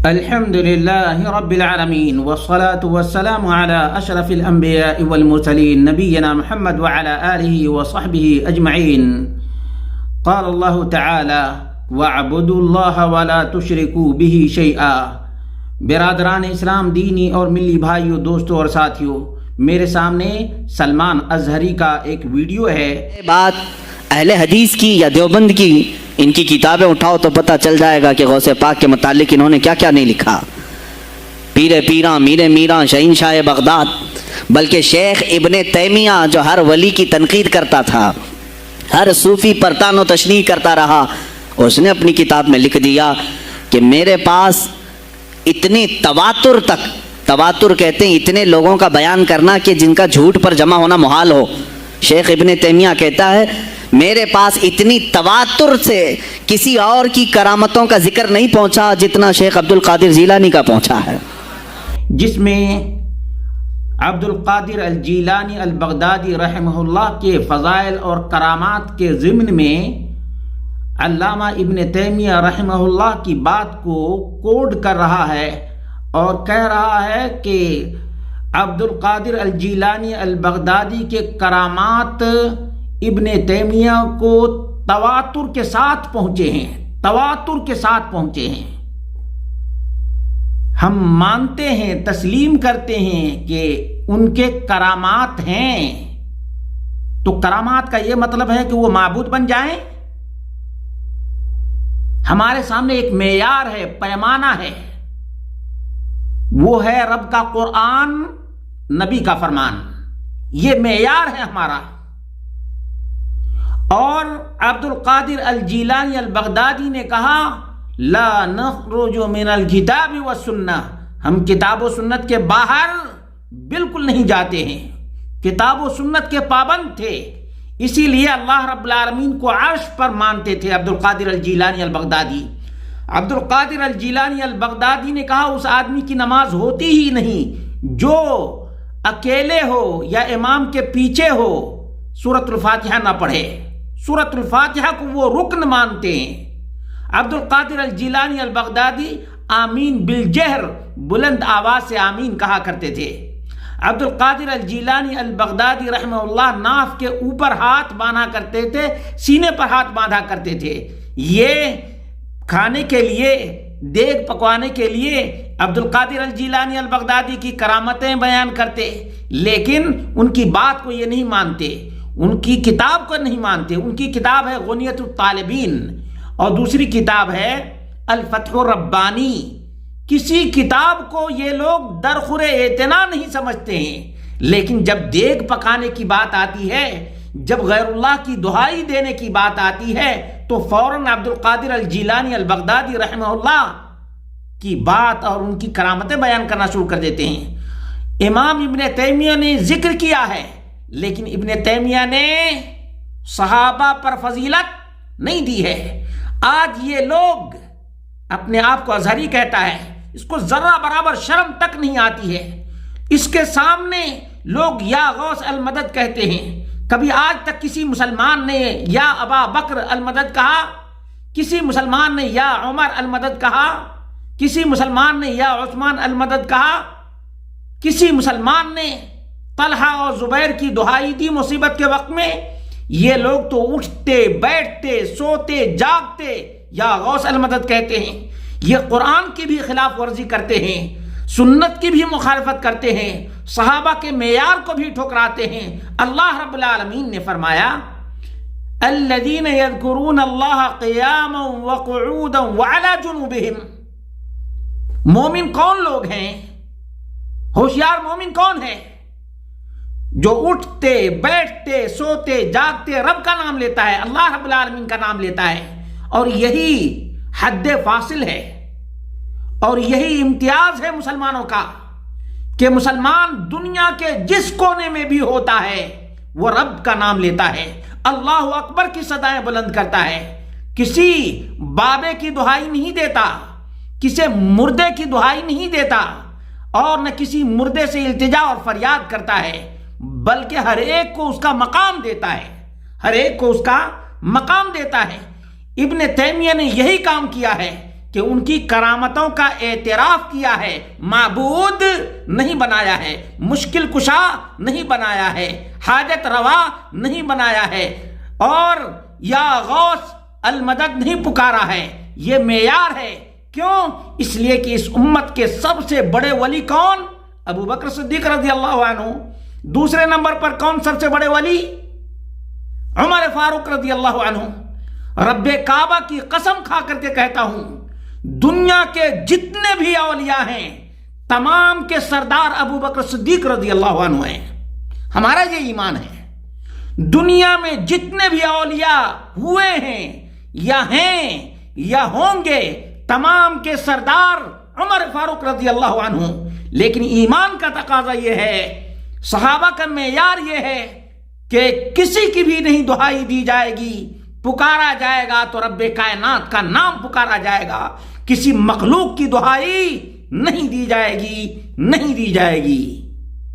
الحمد لله رب العالمين والصلاة والسلام على أشرف الأنبياء والمرسلين نبينا محمد وعلى آله وصحبه أجمعين. قال الله تعالى واعبدوا الله ولا تشركوا به شيئا. برادران اسلام، دینی اور ملی بھائیوں، دوستوں اور ساتھیوں، میرے سامنے سلمان اظہری کا ایک ویڈیو ہے. بات اہل حدیث کی یا دیوبند کی، ان کی کتابیں اٹھاؤ تو پتہ چل جائے گا کہ غوث پاک کے متعلق انہوں نے کیا کیا نہیں لکھا. پیر پیراں، میر میراں، شہنشاہ بغداد، بلکہ شیخ ابن تیمیہ جو ہر ولی کی تنقید کرتا تھا، ہر صوفی پر تان و تشریح کرتا رہا، اس نے اپنی کتاب میں لکھ دیا کہ میرے پاس اتنی تواتر کہتے ہیں اتنے لوگوں کا بیان کرنا کہ جن کا جھوٹ پر جمع ہونا محال ہو. شیخ ابن تیمیہ کہتا ہے میرے پاس اتنی تواتر سے کسی اور کی کرامتوں کا ذکر نہیں پہنچا جتنا شیخ عبد القادر جیلانی کا پہنچا ہے، جس میں عبد القادر الجیلانی البغدادی رحمہ اللہ کے فضائل اور کرامات کے ضمن میں علامہ ابن تیمیہ رحمہ اللہ کی بات کو کوڈ کر رہا ہے اور کہہ رہا ہے کہ عبد القادر الجیلانی البغدادی کے کرامات ابن تیمیہ کو تواتر کے ساتھ پہنچے ہیں. ہم مانتے ہیں، تسلیم کرتے ہیں کہ ان کے کرامات ہیں، تو کرامات کا یہ مطلب ہے کہ وہ معبود بن جائیں؟ ہمارے سامنے ایک معیار ہے، پیمانہ ہے، وہ ہے رب کا قرآن، نبی کا فرمان. یہ معیار ہے ہمارا. اور عبد القادر الجیلانی البغدادی نے کہا لا نخرج من الکتاب والسنہ، ہم کتاب و سنت کے باہر بالکل نہیں جاتے ہیں، کتاب و سنت کے پابند تھے. اسی لیے اللہ رب العالمین کو عرش پر مانتے تھے. عبد القادر الجیلانی البغدادی نے کہا اس آدمی کی نماز ہوتی ہی نہیں جو اکیلے ہو یا امام کے پیچھے ہو سورۃ الفاتحہ نہ پڑھے. سورۃ الفاتحہ کو وہ رکن مانتے ہیں. عبد القادر الجیلانی البغدادی آمین بالجہر، بلند آواز سے آمین کہا کرتے تھے. عبد القادر الجیلانی البغدادی رحمہ اللہ ناف کے اوپر ہاتھ باندھا کرتے تھے، سینے پر ہاتھ باندھا کرتے تھے. یہ کھانے کے لیے، دیگ پکوانے کے لیے عبد القادر الجیلانی البغدادی کی کرامتیں بیان کرتے، لیکن ان کی بات کو یہ نہیں مانتے، ان کی کتاب کو نہیں مانتے. ان کی کتاب ہے غنیۃ الطالبین اور دوسری کتاب ہے الفتح الربانی. کسی کتاب کو یہ لوگ درخور اعتنا نہیں سمجھتے ہیں، لیکن جب دیگ پکانے کی بات آتی ہے، جب غیر اللہ کی دہائی دینے کی بات آتی ہے، تو فوراً عبد القادر الجیلانی البغدادی رحمہ اللہ کی بات اور ان کی کرامتیں بیان کرنا شروع کر دیتے ہیں. امام ابن تیمیہ نے ذکر کیا ہے، لیکن ابن تیمیہ نے صحابہ پر فضیلت نہیں دی ہے. آج یہ لوگ اپنے آپ کو اظہری کہتا ہے، اس کو ذرہ برابر شرم تک نہیں آتی ہے. اس کے سامنے لوگ یا غوث المدد کہتے ہیں. کبھی آج تک کسی مسلمان نے یا ابا بکر المدد کہا؟ کسی مسلمان نے یا عمر المدد کہا؟ کسی مسلمان نے یا عثمان المدد کہا؟ کسی مسلمان نے طلحہ اور زبیر کی دہائی دی مصیبت کے وقت میں؟ یہ لوگ تو اٹھتے بیٹھتے سوتے جاگتے یا غوث المدد کہتے ہیں. یہ قرآن کی بھی خلاف ورزی کرتے ہیں، سنت کی بھی مخالفت کرتے ہیں، صحابہ کے معیار کو بھی ٹھکراتے ہیں. اللہ رب العالمین نے فرمایا الذین یذکرون اللہ قیاما وقعودا وعلی جنوبہم. مومن کون لوگ ہیں؟ ہوشیار مومن کون ہے؟ جو اٹھتے بیٹھتے سوتے جاگتے رب کا نام لیتا ہے، اللہ رب العالمین کا نام لیتا ہے. اور یہی حد فاصل ہے اور یہی امتیاز ہے مسلمانوں کا کہ مسلمان دنیا کے جس کونے میں بھی ہوتا ہے وہ رب کا نام لیتا ہے، اللہ اکبر کی صدائیں بلند کرتا ہے. کسی بابے کی دہائی نہیں دیتا، کسی مردے کی دہائی نہیں دیتا، اور نہ کسی مردے سے التجا اور فریاد کرتا ہے، بلکہ ہر ایک کو اس کا مقام دیتا ہے. ابن تیمیہ نے یہی کام کیا ہے کہ ان کی کرامتوں کا اعتراف کیا ہے، معبود نہیں بنایا ہے، مشکل کشا نہیں بنایا ہے، حاجت روا نہیں بنایا ہے، اور یا غوث المدد نہیں پکارا ہے۔ یہ معیار ہے۔ کیوں؟ اس لیے کہ اس امت کے سب سے بڑے ولی کون؟ ابو بکر صدیق رضی اللہ عنہ۔ دوسرے نمبر پر کون سب سے بڑے ولی؟ عمر فاروق رضی اللہ عنہ۔ رب کعبہ کی قسم کھا کر کے کہتا ہوں، دنیا کے جتنے بھی اولیاء ہیں تمام کے سردار ابو بکر صدیق رضی اللہ عنہ ہیں۔ ہمارا یہ ایمان ہے۔ دنیا میں جتنے بھی اولیاء ہوئے ہیں یا ہوں گے، تمام کے سردار عمر فاروق رضی اللہ عنہ۔ لیکن ایمان کا تقاضا یہ ہے، صحابہ کا معیار یہ ہے کہ کسی کی بھی نہیں دہائی دی جائے گی، پکارا جائے گا تو رب کائنات کا نام پکارا جائے گا، کسی مخلوق کی دہائی نہیں دی جائے گی۔